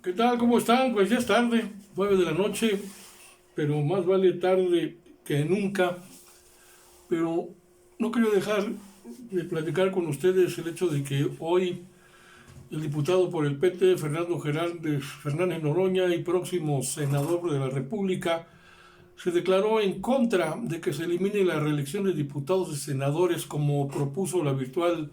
¿Qué tal? ¿Cómo están? Pues ya es tarde, 9 de la noche, pero más vale tarde que nunca. Pero no quiero dejar de platicar con ustedes el hecho de que hoy el diputado por el PT, Fernando Fernández Noroña, y próximo senador de la República, se declaró en contra de que se elimine la reelección de diputados y senadores como propuso la virtual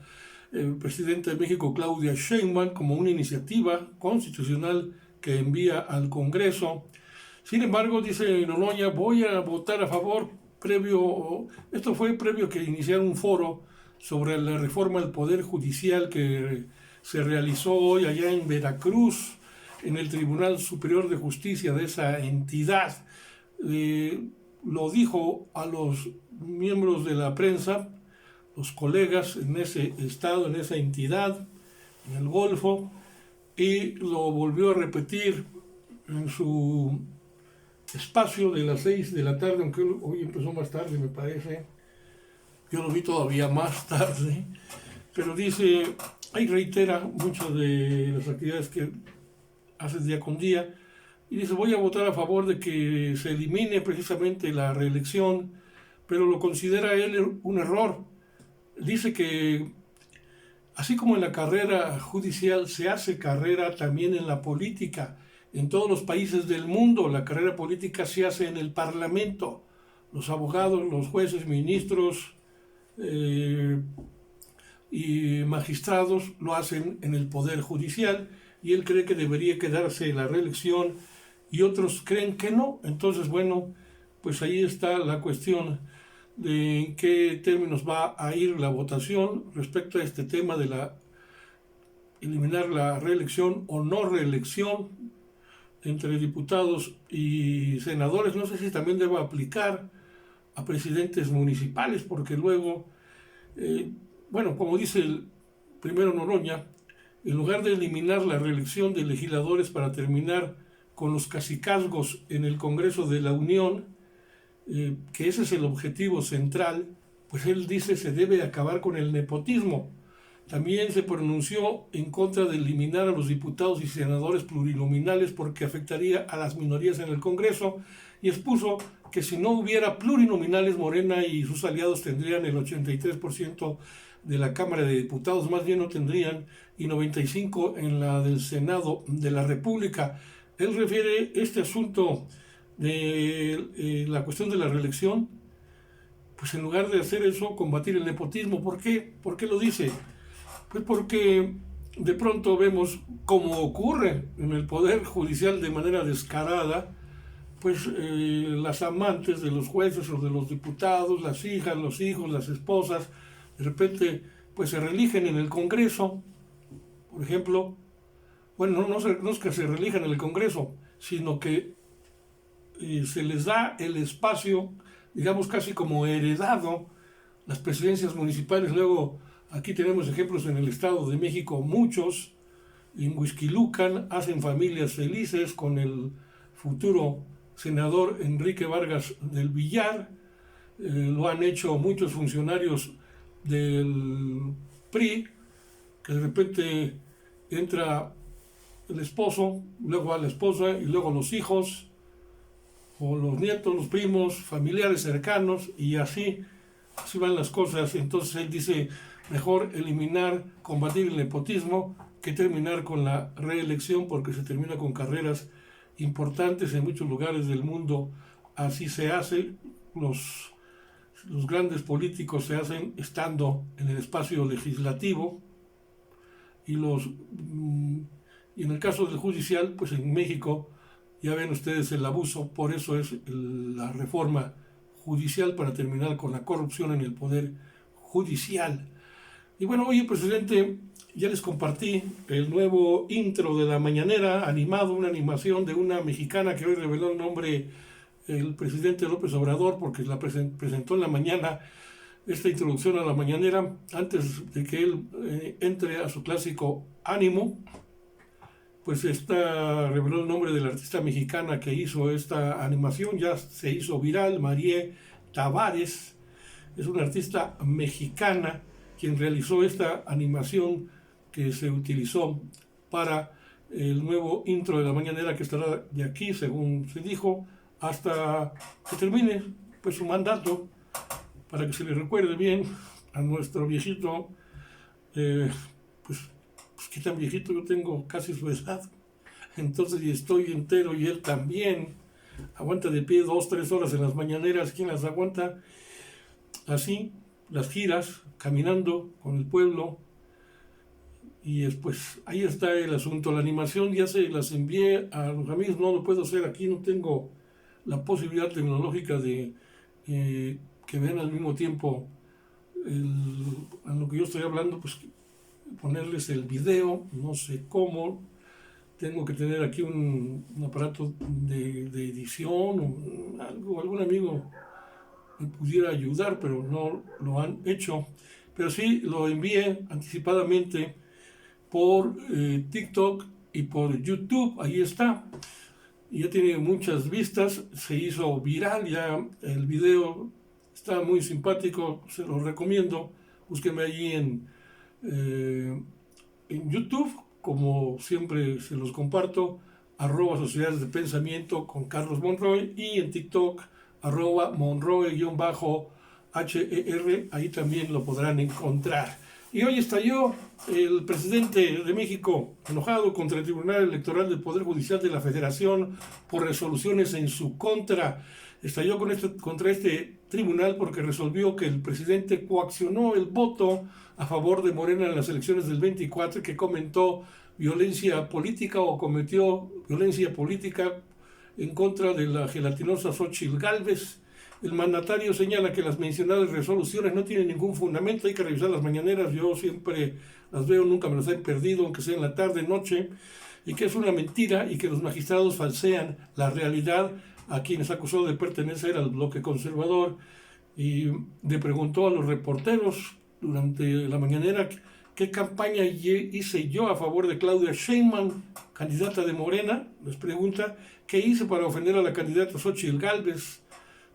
presidenta de México, Claudia Sheinbaum, como una iniciativa constitucional que envía al Congreso. Sin embargo, dice Noroña, voy a votar a favor esto fue previo que iniciara un foro sobre la reforma del Poder Judicial que se realizó hoy allá en Veracruz, en el Tribunal Superior de Justicia de esa entidad. Lo dijo a los miembros de la prensa, los colegas en ese estado, en esa entidad, en el Golfo, y lo volvió a repetir en su espacio de las 6 de la tarde, aunque hoy empezó más tarde, me parece. Yo lo vi todavía más tarde, pero dice, ahí reitera muchas de las actividades que hace día con día, y dice, voy a votar a favor de que se elimine precisamente la reelección, pero lo considera él un error. Dice que así como en la carrera judicial se hace carrera también en la política. En todos los países del mundo la carrera política se hace en el Parlamento. Los abogados, los jueces, ministros y magistrados lo hacen en el Poder Judicial, y él cree que debería quedarse la reelección y otros creen que no. Entonces, bueno, pues ahí está la cuestión de en qué términos va a ir la votación respecto a este tema de eliminar la reelección o no reelección entre diputados y senadores. No sé si también deba aplicar a presidentes municipales, porque luego, bueno, como dice el primero Noroña, en lugar de eliminar la reelección de legisladores para terminar con los cacicazgos en el Congreso de la Unión, que ese es el objetivo central, pues él dice se debe acabar con el nepotismo. También se pronunció en contra de eliminar a los diputados y senadores plurinominales porque afectaría a las minorías en el Congreso, y expuso que si no hubiera plurinominales, Morena y sus aliados tendrían el 83% de la Cámara de Diputados, más bien no tendrían, y 95% en la del Senado de la República. Él refiere este asunto de la cuestión de la reelección, pues en lugar de hacer eso, combatir el nepotismo. ¿Por qué? ¿Por qué lo dice? Pues porque de pronto vemos, como ocurre en el Poder Judicial de manera descarada, pues las amantes de los jueces o de los diputados, las hijas, los hijos, las esposas, de repente pues se reeligen en el Congreso, por ejemplo. Bueno, no es que se reelijan en el Congreso, sino que se les da el espacio, digamos casi como heredado, las presidencias municipales. Luego aquí tenemos ejemplos en el Estado de México, muchos, en Huixquilucan hacen familias felices con el futuro senador Enrique Vargas del Villar, lo han hecho muchos funcionarios del PRI, que de repente entra el esposo, luego a la esposa y luego los hijos, o los nietos, los primos, familiares cercanos, y así van las cosas. Entonces él dice, mejor eliminar, combatir el nepotismo, que terminar con la reelección, porque se termina con carreras importantes en muchos lugares del mundo. Así se hace, los grandes políticos se hacen estando en el espacio legislativo, y y en el caso del judicial, pues en México ya ven ustedes el abuso. Por eso es la reforma judicial, para terminar con la corrupción en el Poder Judicial. Y bueno, hoy, presidente, ya les compartí el nuevo intro de la mañanera, animado, una animación de una mexicana que hoy reveló el nombre el presidente López Obrador, porque la presentó en la mañana esta introducción a la mañanera, antes de que él entre a su clásico ánimo. Pues reveló el nombre de la artista mexicana que hizo esta animación, ya se hizo viral, Marie Tavares. Es una artista mexicana quien realizó esta animación que se utilizó para el nuevo intro de la mañanera que estará de aquí, según se dijo, hasta que termine pues su mandato, para que se le recuerde bien a nuestro viejito, eh, pues, pues qué tan viejito, yo tengo casi su edad, entonces y estoy entero y él también, aguanta de pie 2, 3 horas en las mañaneras. ¿Quién las aguanta? Así, las giras, caminando con el pueblo. Y después, ahí está el asunto. La animación ya se las envié a los amigos, no lo puedo hacer aquí, no tengo la posibilidad tecnológica de que vean al mismo tiempo a lo que yo estoy hablando, pues ponerles el video, no sé cómo. Tengo que tener aquí un aparato de edición o algo, algún amigo me pudiera ayudar, pero no lo han hecho. Pero sí lo envié anticipadamente por TikTok y por YouTube, ahí está. Ya tiene muchas vistas, se hizo viral ya el video, está muy simpático, se lo recomiendo. Búsqueme allí en YouTube, como siempre se los comparto, @Sociedades de Pensamiento con Carlos Monroy, y en TikTok, @Monroy_HER, ahí también lo podrán encontrar. Y hoy estalló el presidente de México enojado contra el Tribunal Electoral del Poder Judicial de la Federación por resoluciones en su contra. Estalló contra este tribunal porque resolvió que el presidente coaccionó el voto a favor de Morena en las elecciones del 24, que cometió violencia política en contra de la gelatinosa Xóchitl Gálvez. El mandatario señala que las mencionadas resoluciones no tienen ningún fundamento, hay que revisar las mañaneras, yo siempre las veo, nunca me las he perdido, aunque sea en la tarde, noche, y que es una mentira y que los magistrados falsean la realidad a quienes acusó de pertenecer al bloque conservador. Y le preguntó a los reporteros durante la mañanera qué campaña hice yo a favor de Claudia Sheinbaum, candidata de Morena. Les pregunta qué hice para ofender a la candidata Xóchitl Gálvez.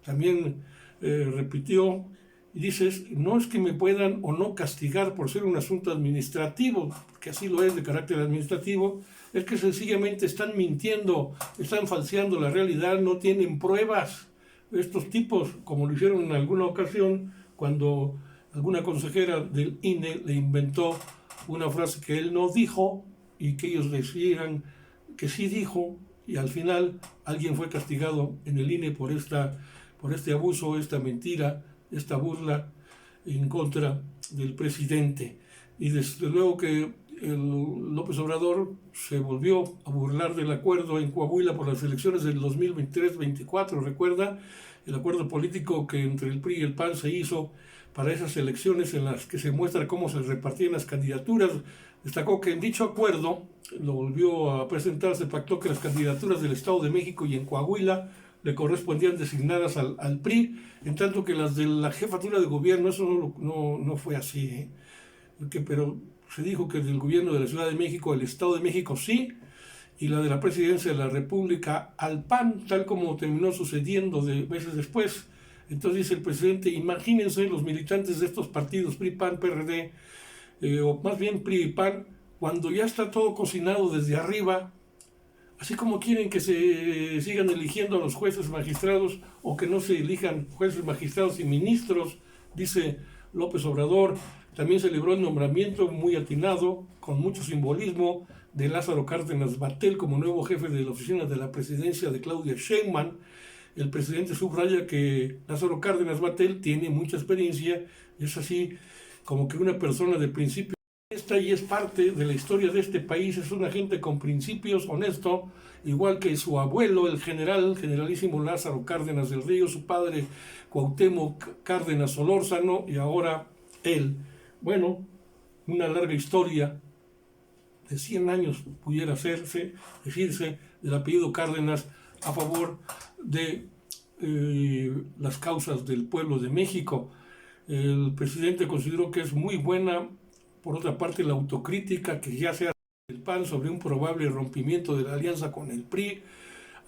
También repitió y dice, no es que me puedan o no castigar por ser un asunto administrativo, que así lo es, de carácter administrativo, es que sencillamente están mintiendo, están falseando la realidad, no tienen pruebas. Estos tipos, como lo hicieron en alguna ocasión, cuando alguna consejera del INE le inventó una frase que él no dijo y que ellos decían que sí dijo, y al final alguien fue castigado en el INE por este abuso, esta mentira, esta burla en contra del presidente. Y desde luego que López Obrador se volvió a burlar del acuerdo en Coahuila por las elecciones del 2023-24, recuerda, el acuerdo político que entre el PRI y el PAN se hizo para esas elecciones en las que se muestra cómo se repartían las candidaturas. Destacó que en dicho acuerdo, lo volvió a presentar, se pactó que las candidaturas del Estado de México y en Coahuila le correspondían designadas al PRI, en tanto que las de la jefatura de gobierno, eso no fue así, pero se dijo que del gobierno de la Ciudad de México, el Estado de México sí, y la de la presidencia de la República al PAN, tal como terminó sucediendo meses después. Entonces dice el presidente, imagínense los militantes de estos partidos, PRI, PAN, PRD, o más bien PRI y PAN, cuando ya está todo cocinado desde arriba, así como quieren que se sigan eligiendo a los jueces magistrados o que no se elijan jueces magistrados y ministros, dice López Obrador. También celebró el nombramiento muy atinado, con mucho simbolismo, de Lázaro Cárdenas Battel como nuevo jefe de la oficina de la presidencia de Claudia Sheinbaum. El presidente subraya que Lázaro Cárdenas Battel tiene mucha experiencia, es así como que una persona de principios, y es parte de la historia de este país, es una gente con principios, honesto, igual que su abuelo, el generalísimo Lázaro Cárdenas del Río, su padre Cuauhtémoc Cárdenas Solórzano, y ahora él. Bueno, una larga historia de 100 años pudiera decirse, del apellido Cárdenas a favor de las causas del pueblo de México. El presidente consideró que es muy buena, por otra parte, la autocrítica que ya se hace del PAN sobre un probable rompimiento de la alianza con el PRI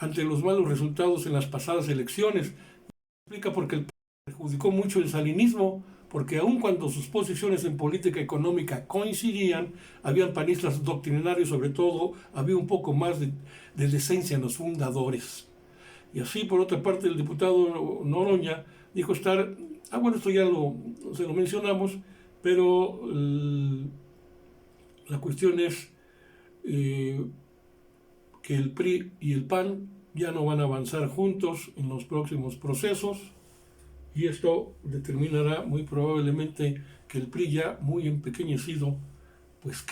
ante los malos resultados en las pasadas elecciones. Explica porque el PAN perjudicó mucho el salinismo, porque aun cuando sus posiciones en política económica coincidían, habían panistas doctrinarios, sobre todo, había un poco más de decencia en los fundadores. Y así, por otra parte, el diputado Noroña dijo estar, bueno, esto ya se lo mencionamos, pero la cuestión es que el PRI y el PAN ya no van a avanzar juntos en los próximos procesos, y esto determinará muy probablemente que el PRI, ya muy empequeñecido, pues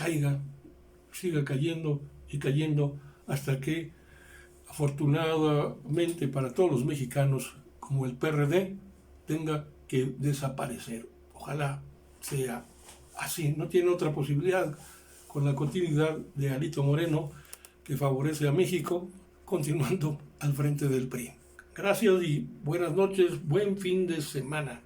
siga cayendo y cayendo hasta que, afortunadamente para todos los mexicanos, como el PRD, tenga que desaparecer. Ojalá sea así, no tiene otra posibilidad, con la continuidad de Alito Moreno, que favorece a México, continuando al frente del PRI. Gracias y buenas noches, buen fin de semana.